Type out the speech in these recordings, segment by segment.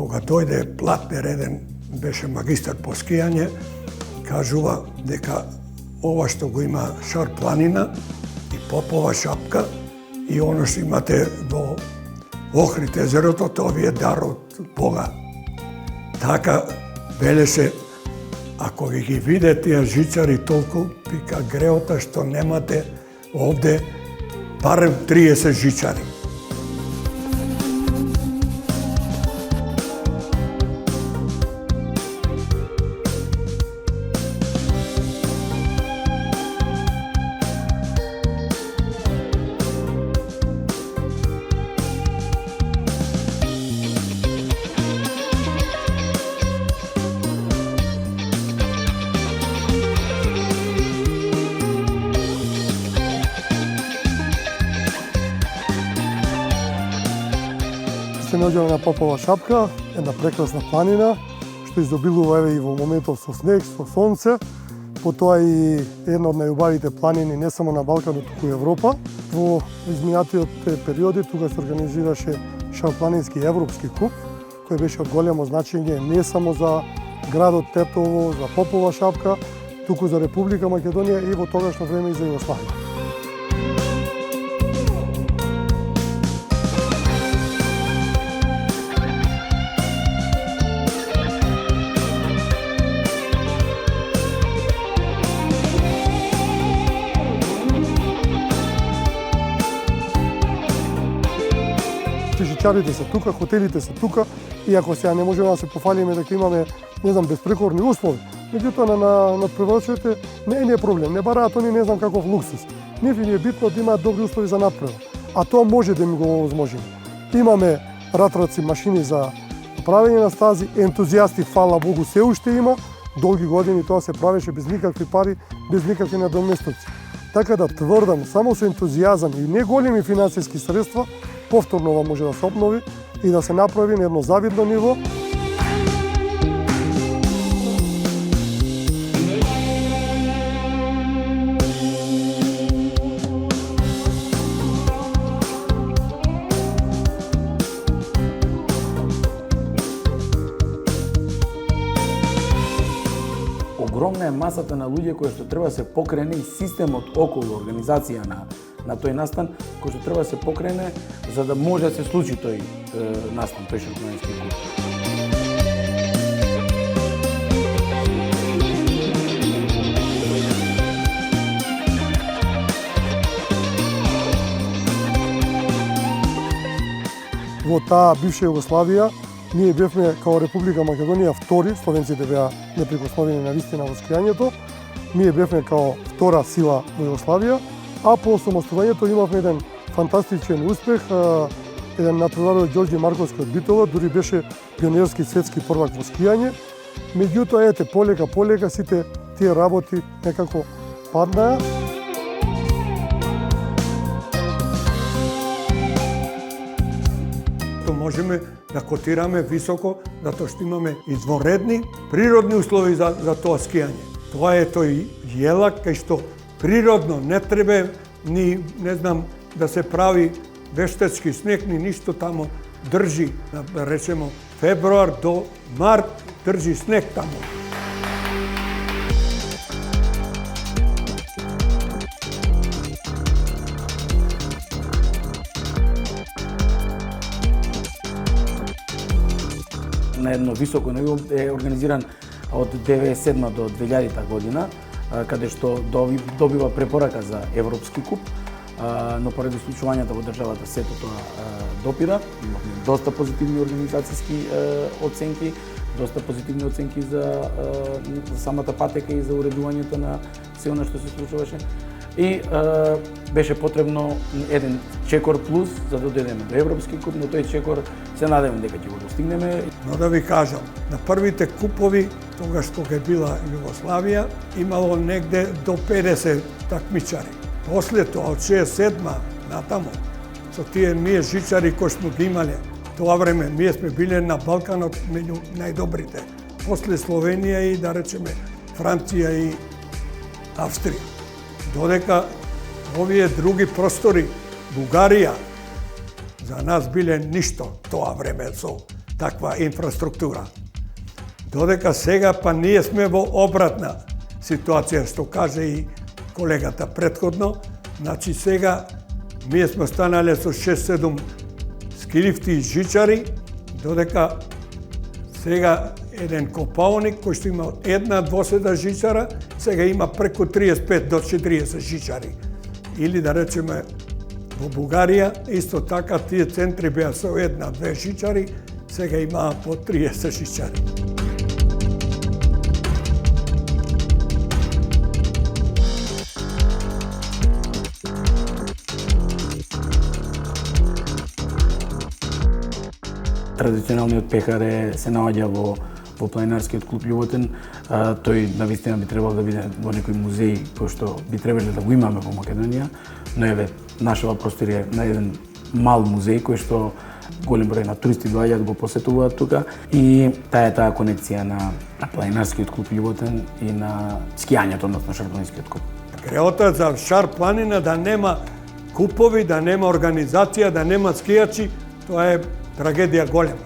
кога дојде Платнер, еден беше магистар по скијање, кажува дека ова што го има Шар планина и Попова шапка и оно што имате во Охрид езерото, тоа ви е дар од Бога. Така велеше, ако ги виде тие жичари толку, вика греота што немате овде барем 30 жичари. Се наоѓаме на Попова шапка, една прекрасна планина, што изобилува еве и во моментов со снег, со сонце, потоа и една од најубавите планини не само на Балканот, туку и Европа. Во изминатиот периоди тука се организираше Шарпланински европски куп, кој беше од големо значење не само за градот Тетово, за Попова шапка, туку за Република Македонија и во тогашно време и за Југославија. Жичарите се тука, хотелите се тука, иако сега не можеме да се пофалиме дека имаме, не знам, безпрекорни услови. Меѓутоа на надпреварачите не е проблем, не бараат они не знам каков луксус. Нив ни е битно да имаат добри услови за надпревар, а тоа може да им го овозможиме. Имаме ратраци машини за правење на стази, ентузијасти, фала Богу, се уште има. Долги години тоа се правеше без никакви пари, без никакви надоместоци. Така да тврдам, само со ентузијазам и не големи финансиски средства, повторно ова може да се обнови и да се направи на едно завидно ниво. Огромна е масата на луѓе кои што треба да се покрене и системот околу организација на тој настан, кој што треба да се покрене за да може да се случи тој настан, тој шарпланински куп. Во таа бивша Југославија, ние бевме као Република Македонија втори, словенците беа неприкосновени на вистина во скијањето, ние бевме као втора сила во Југославија, а по осамостувањето имавме еден фантастичен успех, еден надпреварувач Ѓорѓи Марковски од Битола, дури беше пионерски светски првак во скијање. Меѓутоа, ете, полека сите тие работи некако паднаа. Можеме да котираме високо, затоа што имаме извонредни природни услови за тоа скијање. Тоа е тој јелак кај што природно не треба ни, не знам, да се прави вештачки снег, ни ништо тамо држи, да речемо, февруар до март држи снег тамо. На едно високо ниво е организиран од 1997 до 2000 година, каде што добива препорака за Европски куп, но поради случувањата во државата сето тоа допира. Имавме доста позитивни организацијски оценки, доста позитивни оценки за самата патека и за уредувањето на се она што се случуваше. И беше потребно еден чекор плюс за да дојдеме до Европски куп, но тој чекор се надевам дека ќе го достигнеме. Но да ви кажам, на првите купови, тогаш кога е била Југославија, имало негде до 50 такмичари. После тоа, од 67 натаму, со тие ние жичари кои сме ги имале, тоа време ние сме биле на Балканот меѓу најдобрите. После Словенија и, да речеме, Франција и Австрија. Додека овие други простори, Бугарија, за нас биле ништо тоа време со таква инфраструктура. Додека сега па ние сме во обратна ситуација, што каже и колегата претходно, значи сега ние сме станале со 6-7 скилифти и жичари, додека сега еден копалник кој што има една двоседа жичара, сега има преку 35 до 40 жичари. Или да речеме во Бугарија, исто така тие центри беа со една-две жичари, сега имаа по 30 жичари. Традиционалниот пехар се наоѓа во планинарскиот клуб Љуботин. Тој навистина би требало да биде во некој музеј кој што би требале да го имаме во Македонија, но еве нашава просторија на еден мал музеј кој што голем број на туристи доаѓаат го посетуваат тука и таа конекција на планинарскиот клуб Љуботин и на скијањето, односно шарпланинскиот клуб. Креотот за шар планина да нема купови, да нема организација, да нема скијачи, тоа е трагедија голема.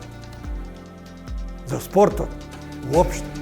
За спортот, уопште.